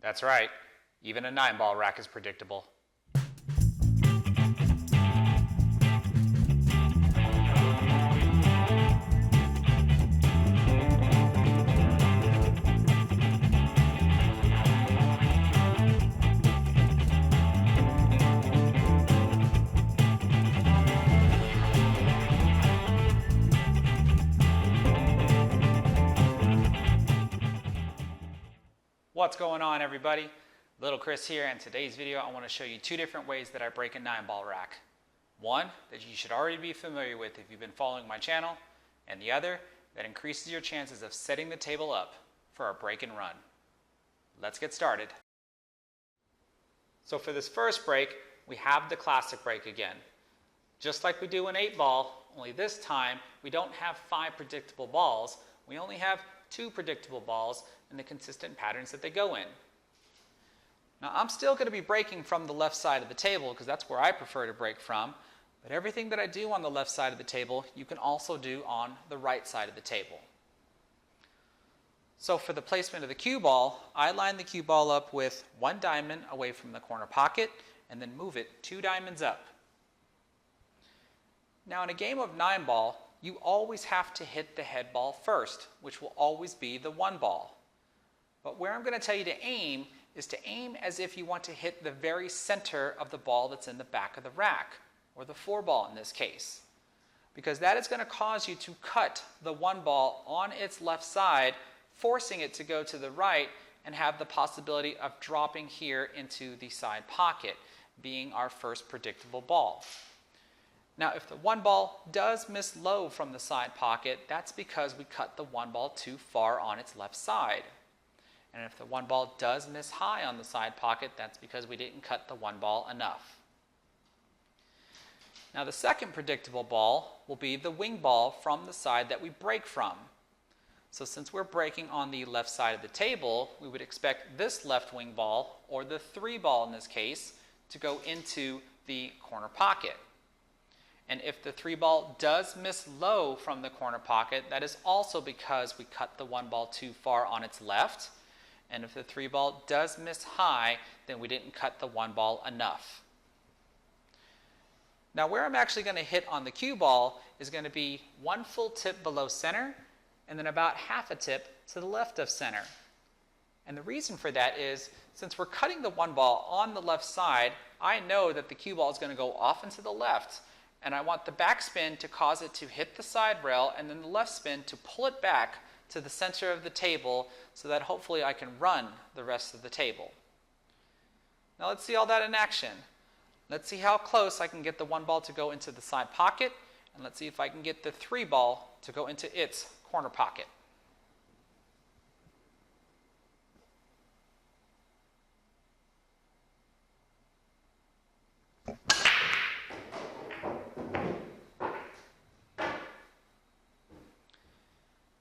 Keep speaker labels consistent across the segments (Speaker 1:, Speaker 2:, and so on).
Speaker 1: That's right, even a 9-ball rack is predictable. What's going on, everybody? Little Chris here, and today's video I want to show you two different ways that I break a 9-ball rack. One that you should already be familiar with if you've been following my channel, and the other that increases your chances of setting the table up for our break and run. Let's get started. So for this first break, we have the classic break again. Just like we do an 8-ball, only this time we don't have 5 predictable balls, we only have 2 predictable balls and the consistent patterns that they go in. Now I'm still going to be breaking from the left side of the table because that's where I prefer to break from, but everything that I do on the left side of the table you can also do on the right side of the table. So for the placement of the cue ball, I line the cue ball up with 1 diamond away from the corner pocket and then move it 2 diamonds up. Now in a game of 9-ball, you always have to hit the head ball first, which will always be the 1 ball. But where I'm going to tell you to aim is to aim as if you want to hit the very center of the ball that's in the back of the rack, or the 4 ball in this case. Because that is going to cause you to cut the 1 ball on its left side, forcing it to go to the right and have the possibility of dropping here into the side pocket, being our first predictable ball. Now if the 1 ball does miss low from the side pocket, that's because we cut the 1 ball too far on its left side. And if the 1 ball does miss high on the side pocket, that's because we didn't cut the 1 ball enough. Now the second predictable ball will be the wing ball from the side that we break from. So since we're breaking on the left side of the table, we would expect this left wing ball, or the 3 ball in this case, to go into the corner pocket. And if the 3 ball does miss low from the corner pocket, that is also because we cut the 1 ball too far on its left. And if the 3 ball does miss high, then we didn't cut the 1 ball enough. Now where I'm actually going to hit on the cue ball is going to be 1 full tip below center, and then about half a tip to the left of center. And the reason for that is, since we're cutting the 1 ball on the left side, I know that the cue ball is going to go off and to the left. And I want the backspin to cause it to hit the side rail, and then the left spin to pull it back to the center of the table so that hopefully I can run the rest of the table. Now let's see all that in action. Let's see how close I can get the 1 ball to go into the side pocket, and let's see if I can get the 3 ball to go into its corner pocket.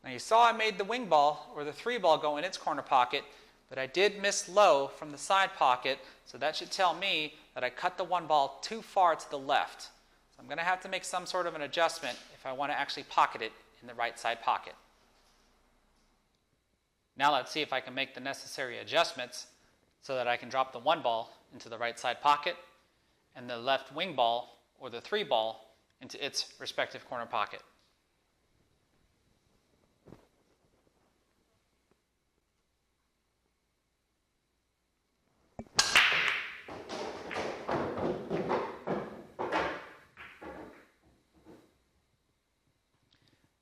Speaker 1: Now you saw I made the wing ball, or the 3 ball, go in its corner pocket, but I did miss low from the side pocket, so that should tell me that I cut the 1 ball too far to the left. So I'm going to have to make some sort of an adjustment if I want to actually pocket it in the right side pocket. Now let's see if I can make the necessary adjustments so that I can drop the 1 ball into the right side pocket and the left wing ball, or the 3 ball, into its respective corner pocket.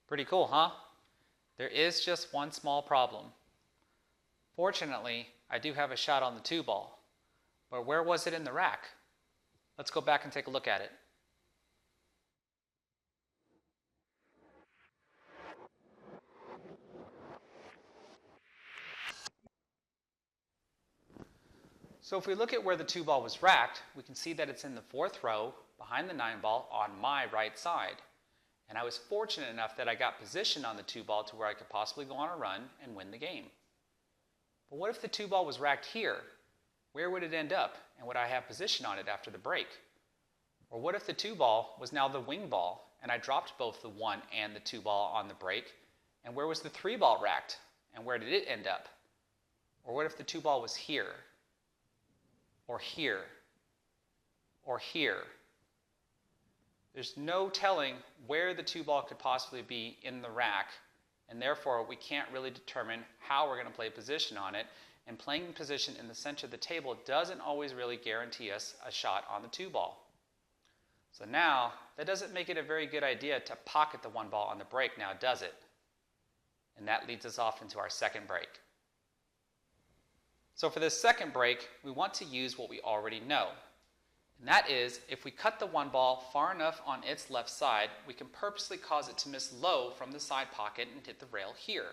Speaker 1: Pretty cool, huh? There is just one small problem. Fortunately, I do have a shot on the 2 ball, but where was it in the rack? Let's go back and take a look at it. So if we look at where the 2 ball was racked, we can see that it's in the 4th row behind the 9 ball on my right side. And I was fortunate enough that I got positioned on the 2 ball to where I could possibly go on a run and win the game. But what if the 2 ball was racked here? Where would it end up, and would I have position on it after the break? Or what if the 2 ball was now the wing ball, and I dropped both the 1 and the 2 ball on the break, and where was the 3 ball racked, and where did it end up? Or what if the 2 ball was here? Or here? Or here? There's no telling where the 2 ball could possibly be in the rack, and therefore we can't really determine how we're going to play position on it, and playing position in the center of the table doesn't always really guarantee us a shot on the 2 ball. So now, that doesn't make it a very good idea to pocket the 1 ball on the break now, does it? And that leads us off into our second break. So for this second break, we want to use what we already know. And that is, if we cut the 1 ball far enough on its left side, we can purposely cause it to miss low from the side pocket and hit the rail here.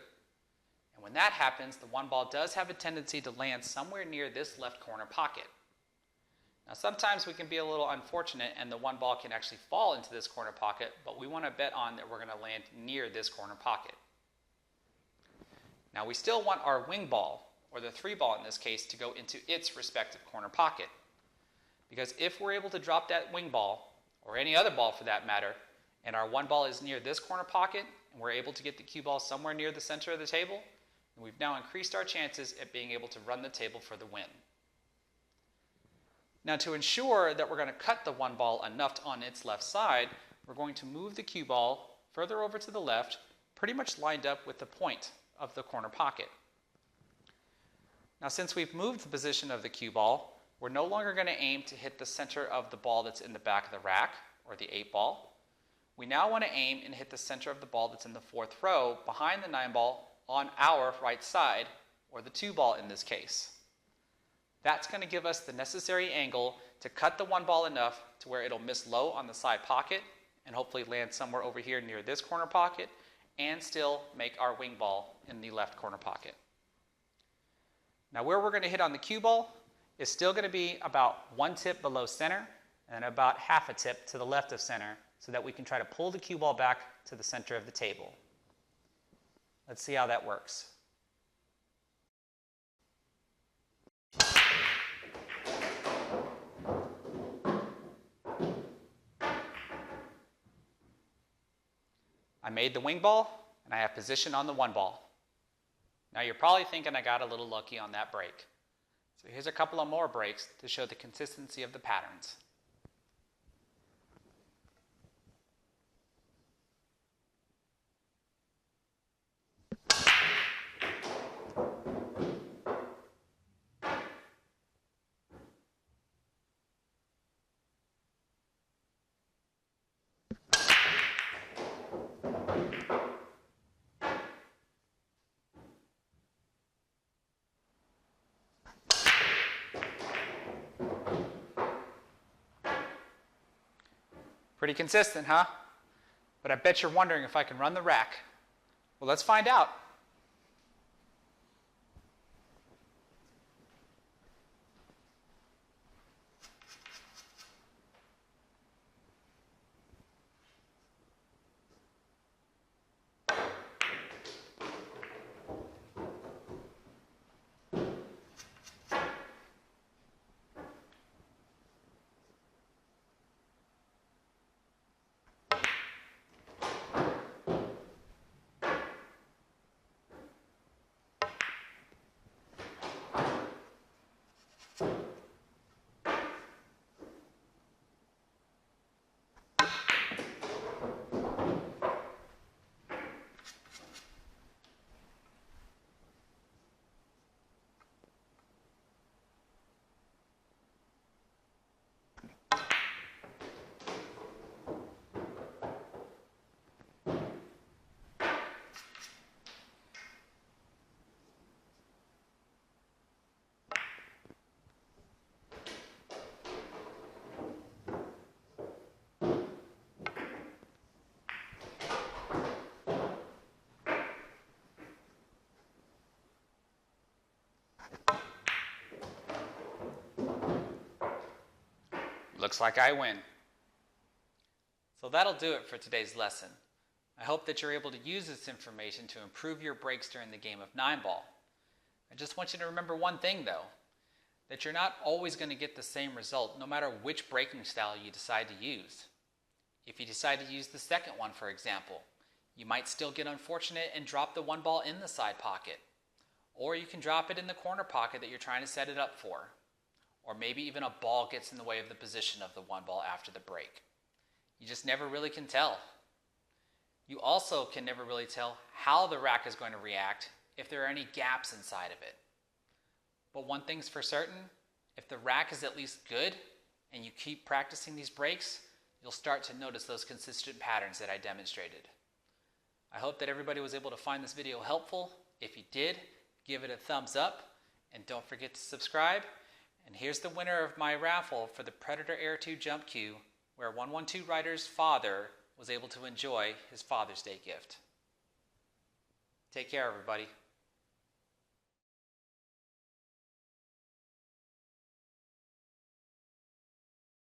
Speaker 1: And when that happens, the 1 ball does have a tendency to land somewhere near this left corner pocket. Now sometimes we can be a little unfortunate and the 1 ball can actually fall into this corner pocket, but we want to bet on that we're going to land near this corner pocket. Now we still want our wing ball, or the 3 ball in this case, to go into its respective corner pocket. Because if we're able to drop that wing ball, or any other ball for that matter, and our 1 ball is near this corner pocket, and we're able to get the cue ball somewhere near the center of the table, then we've now increased our chances at being able to run the table for the win. Now to ensure that we're going to cut the 1 ball enough on its left side, we're going to move the cue ball further over to the left, pretty much lined up with the point of the corner pocket. Now since we've moved the position of the cue ball, we're no longer going to aim to hit the center of the ball that's in the back of the rack, or the 8 ball. We now want to aim and hit the center of the ball that's in the 4th row, behind the 9 ball, on our right side, or the 2 ball in this case. That's going to give us the necessary angle to cut the 1 ball enough to where it'll miss low on the side pocket and hopefully land somewhere over here near this corner pocket and still make our wing ball in the left corner pocket. Now where we're going to hit on the cue ball is still going to be about 1 tip below center and about half a tip to the left of center so that we can try to pull the cue ball back to the center of the table. Let's see how that works. I made the wing ball, and I have position on the 1 ball. Now you're probably thinking I got a little lucky on that break. So here's a couple of more breaks to show the consistency of the patterns. Pretty consistent, huh? But I bet you're wondering if I can run the rack. Well, let's find out. Looks like I win. So that'll do it for today's lesson. I hope that you're able to use this information to improve your breaks during the game of 9-ball. I just want you to remember one thing though, that you're not always going to get the same result no matter which breaking style you decide to use. If you decide to use the second one, for example, you might still get unfortunate and drop the 1 ball in the side pocket. Or you can drop it in the corner pocket that you're trying to set it up for. Or maybe even a ball gets in the way of the position of the one ball after the break. You just never really can tell. You also can never really tell how the rack is going to react if there are any gaps inside of it. But one thing's for certain, if the rack is at least good and you keep practicing these breaks, you'll start to notice those consistent patterns that I demonstrated. I hope that everybody was able to find this video helpful. If you did, give it a thumbs up and don't forget to subscribe. And here's the winner of my raffle for the Predator Air 2 jump cue, where 112 Rider's father was able to enjoy his Father's Day gift. Take care, everybody.